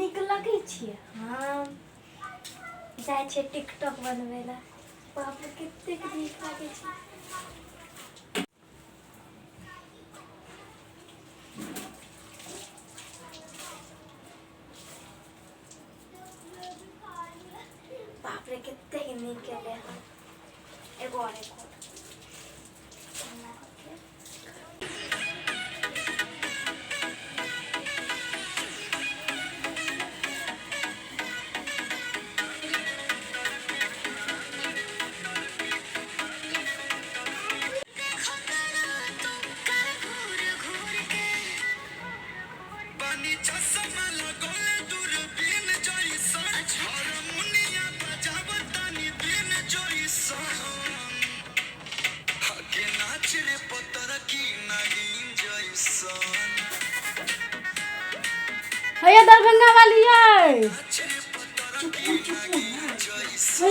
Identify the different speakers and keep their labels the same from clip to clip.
Speaker 1: नीक लगे छिए। हाँ जाए छे टिकटॉक बनवे ला। बाप रे कितने नीक लगे छे। बाप रे कितने नीक केले हैं। एगो और
Speaker 2: भैया दरभंगा वाली है।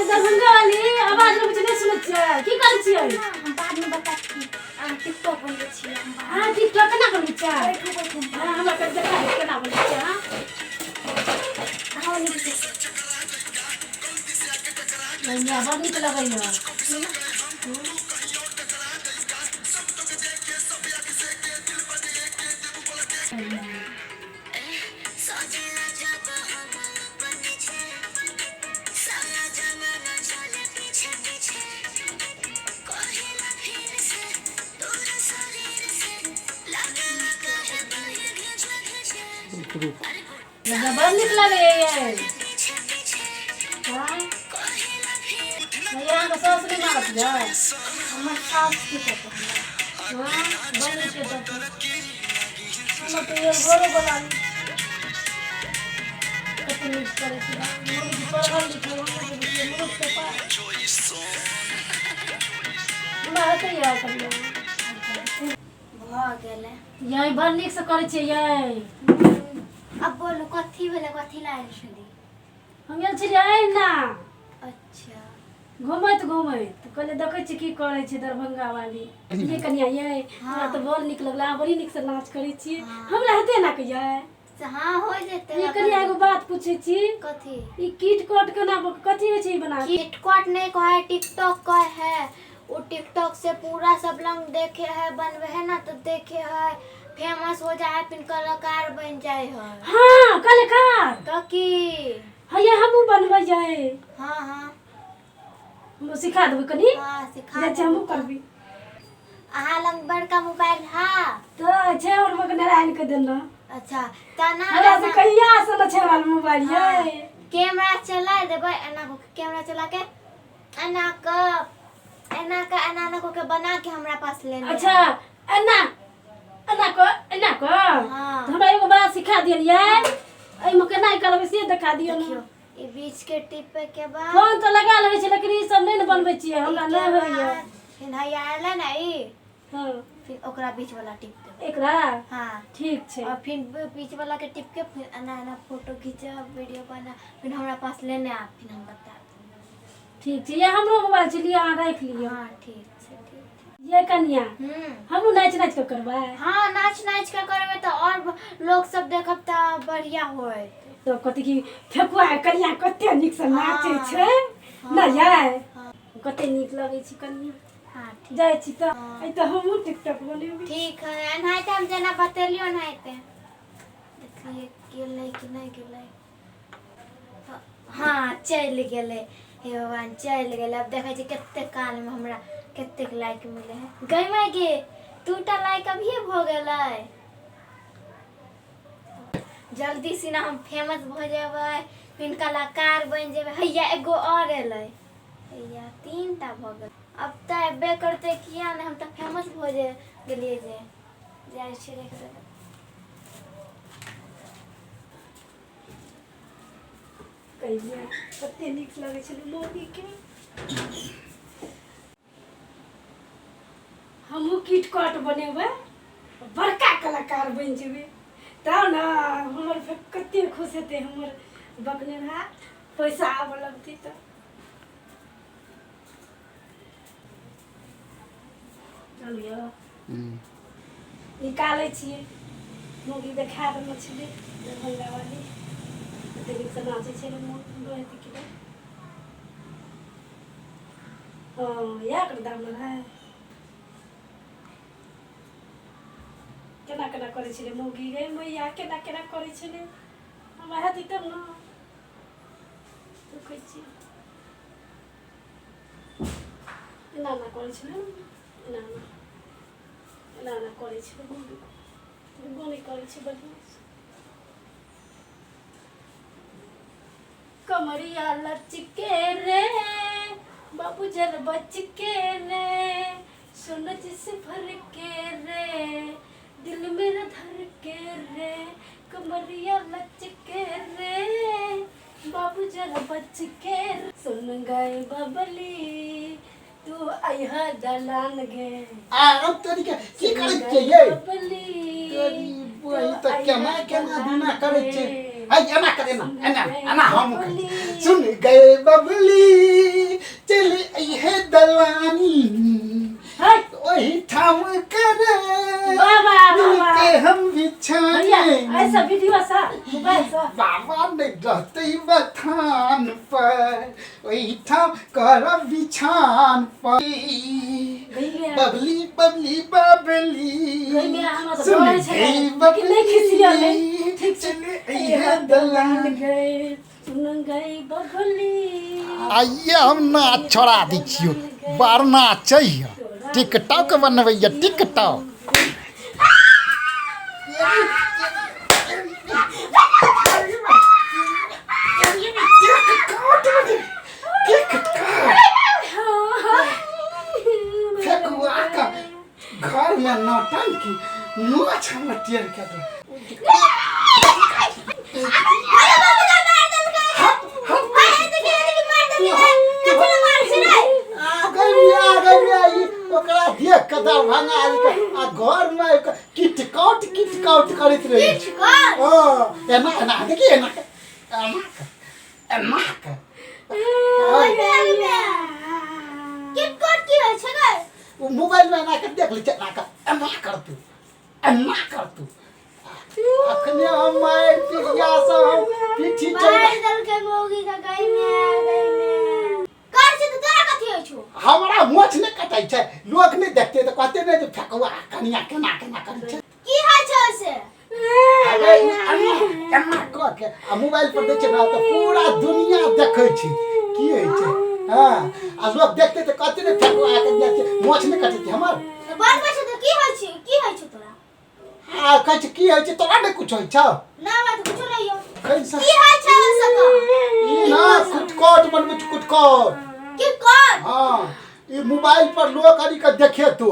Speaker 2: दरभंगा वाली आवाज में नहीं सुनै छियै की करै छियै?
Speaker 1: हम बाद में बता टिकटॉक बनबै छियै।
Speaker 2: हां टिकटॉक केना बनबै छियै? हां हमरा कर देखा केना बनबै छियै।
Speaker 1: हां नीक छै।
Speaker 2: बढ़िया बड़ नीक लगैया। बड़ नीक लगैया ये। हां भैया का सास नहीं मारत है।
Speaker 1: हमर सास की कहते
Speaker 2: हां बड़ नीक कहते। हम तो ये घरे बना ली। कितनी नीक करे छी। मुर्गी पढ़ल लिखल हम के मुर्ग के पास। बात या करियो।
Speaker 1: भ गेले।
Speaker 2: यही बड़ नीक से करे छी ये।
Speaker 1: अब बोलो कथी भेले कथी लायल छली?
Speaker 2: हम गेल छलियै ना।
Speaker 1: अच्छा
Speaker 2: घुमैत कहले देखे छी की करे छी दरभंगा वाली। ये कनिया ये हमरा तो बड़ नीक लगला। बड़ी नीक से नाच करे छी। हमरा हेते ना कहिया।
Speaker 1: हाँ हो जेते।
Speaker 2: ये कनिया एगो बात पूछे छी।
Speaker 1: कथी?
Speaker 2: ई किट कोट केना कथी होय छै बना?
Speaker 1: किट कोट नहीं कहे टिकटॉक कहे है। वो टिकटॉक से पूरा सब लोग देखे है बनवे है ना तो देखे है फेमस हो जाए फिर कलाकार बन जाए है।
Speaker 2: हां कलाकार
Speaker 1: तो की
Speaker 2: हये हमहु बनबै जाए।
Speaker 1: हां हां
Speaker 2: हम सिखा देबै कनी।
Speaker 1: हां सिखा
Speaker 2: दे हमहु करबी।
Speaker 1: अहाँ लंग बड़का मोबाइल है
Speaker 2: तो छे और मग नारायण के देना।
Speaker 1: अच्छा तना
Speaker 2: हमरा से कहिया से न छे वाला मोबाइल ये।
Speaker 1: कैमरा चला देबै एना को कैमरा चला के एना को के बना के हमरा पास लेना।
Speaker 2: अच्छा एना को
Speaker 1: हां
Speaker 2: तो हमरा एगो बात सिखा दियलिए। एइ में केना करबै से दिखा दियौ न।
Speaker 1: ई बीच के टिपे के बाद
Speaker 2: फोन तो लगा लगे छै लेकिन ई सब नहीं न बनबै छियै हमरा नहीं होइए।
Speaker 1: फिर हया आले ना ई
Speaker 2: हां
Speaker 1: फिर ओकरा बीच वाला टिप देबै।
Speaker 2: एकरा
Speaker 1: हां
Speaker 2: ठीक छै।
Speaker 1: और फिर बीच वाला के टिप के फिर एना फोटो खींचा वीडियो बना फिर हमरा पास लेने आ फिर हम बता देब।
Speaker 2: ठीक छै। ये हमरो मोबाइल छै लिया अहाँ राख लियो।
Speaker 1: हां ठीक छै ठीक।
Speaker 2: ये कन्या हमहु नाच के करबै।
Speaker 1: हां नाच के करबै तो और लोग सब देखब त बढ़िया होय।
Speaker 2: तो कथि की फेकुआ कन्या कते नीक से नाचे छै न याय। कते नीक लगे छै कन्या।
Speaker 1: हां
Speaker 2: जाय छी त ए त हमहु टिकटॉक बनेबी।
Speaker 1: ठीक है एनाइते हम जेना बतेलियो एनाइते देखिए गेलै कि नहीं गेलै। हां चल गेलै हे भगवान चल गेलै। अब देखै छी कते काल में हमरा कते लाइक मिले है। गई माय गे दूटा लाइक अभी भ गेलै। जल्दी से ना हम फेमस भ जेबै फिर कलाकार बन जेबै। हैया एगो और एलै हैया तीनटा भ गेल। अब त एबे करते किया ने हम त फेमस भ गेलिए जे जाय छै देख देबै।
Speaker 2: कहिया कते नीक लगे छै मोगी के। हमहु किट कोट बनेबै बड़का कलाकार बन जेबै तब ना हमर कते खुश हेतै हमर बकनेहा पैसा आबऽ लगतै त। चलिए निकालै छियै मोगी देखा देने छलै दरभंगा वाली। कतेक नीकसँ नाचै छै रहती कि नहि हाँ इएह कर दाम है केना केना करै छलै मौगी गे मैया केना केना करै छलै हमरा हेतै तब ने देखै छी एना एना करै छलै एना एना एना एना करै छलै मौगी गोली करै छै बढ़िआँ कमरिया लचके रे बाबू जर बच के रे सोना जिसे भर के रे दिल मेरा धर के रे कमरिया लचके रे बाबू जर बच के सुन गए बबली तू आया दलान गे
Speaker 3: अब तरीके की करे छै ये
Speaker 2: बबली
Speaker 3: तेरी वही त केना केना बिना करे छै आई एना करे ना एना हम सुन गए बबली चल ये दलवानी
Speaker 2: हाय
Speaker 3: वही ठाम करे
Speaker 2: बाबा
Speaker 3: मिलके हम बिछाने
Speaker 2: ऐसा वीडियो सा मोबाइल सा
Speaker 3: बाबा नहीं रहते बथान पर वही ठाम कर बिछान पर बबली बबली बबली सुन गई बबली चले ये दलान
Speaker 2: गए सुन गई बबली
Speaker 3: आइए हम नाच छोड़ा दी छियो बार नाच चाहिए टिकटॉक बनबैया टिकटॉक घर में नौटंकी मुँह छाना टेर के दो ओकरा देख के दरभंगा आ घर में किटकाउट करैत रही ओ एना एना देखी एना एना
Speaker 1: किटकट की होइ छै गे
Speaker 3: वो मोबाइल में एना के देख लै छै एना कर तू अखने हम मार पिया सब पीठी
Speaker 1: मार दल के मौगी का गई में कर छै त तोरा कथि होइ छौ
Speaker 3: हमरा मोछ नहीं कटाई छै लोग नहीं देखते तो कहते नहीं जो फेकवा कनिया केना करे छै
Speaker 1: की होइ छै से
Speaker 3: अरे एना कह के आ मोबाइल पर देखे ना तो पूरा दुनिया देखे छै की होइ छै हां आ लोग देखते तो कहते नहीं फेकवा के देखे मोछ नहीं कटै छै हमर
Speaker 1: बात बच्चा तो की होइ छै तोरा
Speaker 3: आ कहै छै की होइ छै तोरा नहीं कुछ होइ छौ
Speaker 1: ना बात कुछ नहीं हो
Speaker 3: कैसा
Speaker 1: की होइ छै सका
Speaker 3: ई ना कुटकोट बनबै छै कुटकोट
Speaker 1: की कर
Speaker 3: हां ई मोबाइल पर लोग करी के देखे तू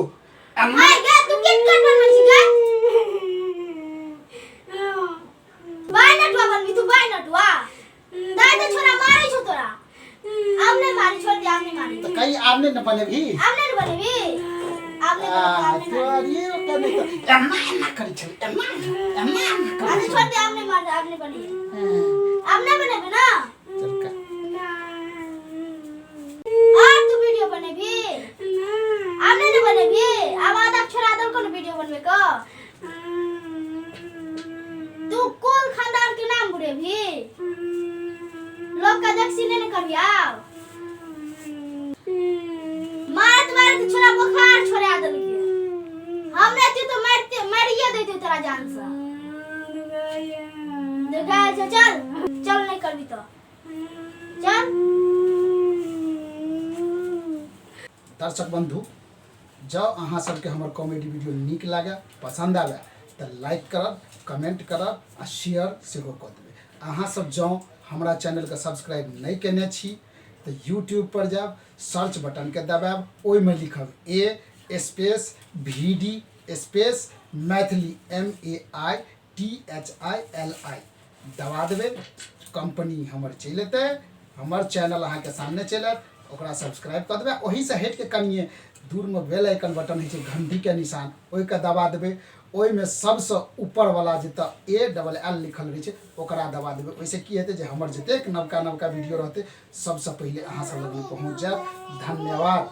Speaker 1: हाय गे तू किटकट बनबै छी गे बाय नटवा बनबी तू बाय नटवा दाय तो छोरा मारै छौ तोरा आब नहीं मारी छोड़ दे आब नहीं मारी
Speaker 3: तो कहीं आमने न बनेबी
Speaker 1: आब नहीं बनेबी आब नहीं
Speaker 3: तोरी के नहीं तो एना करै छै एना
Speaker 1: अरे छोड़ दे आब नहीं मार आब नहीं बनेबी आब नहीं बनेबी ना
Speaker 3: चल का
Speaker 1: और तू वीडियो बनेबी आब नहीं बनेबी आब आधा छोरा दल को वीडियो बनबे को तू कुल खानदान के नाम बुरेबी लोग का देख सीने ने करबी आओ मारत छोरा बुखार छोड़ा दल के हमने तू तो मारिए देती तेरा जान से देखा चल नहीं करबी तो चल
Speaker 3: दर्शक बंधु जब अहाँ सबके हमर कॉमेडी वीडियो नीक लागे पसंद आवे तो लाइक करब कमेंट करब आ शेयर सेहो कऽ देबै अहाँ सब जँ हमरा चैनल के सब्सक्राइब नहीं केने छी तो यूट्यूब पर जाब सर्च बटन के दबाब ओहिमे लिखब A space VD space Maithili MAITHILI दबा देबै कंपनी हमर चलि एतै हमर चैनल अहाँ के सामने चलत ओकरा सब्सक्राइब कर देबै ओही से हट के कनिए दूर में बेल आइकन बटन है घंटी के निशान ओहि के दबा देबै ओहि में सबसे ऊपर वाला जतऽ ALL लिखल रही है ओकरा दबा देबै ओहिसे की हेतै जे हमर जतेक नवका वीडियो रहते सबसे पहले अहाँ सब लग पहुँच जायत धन्यवाद।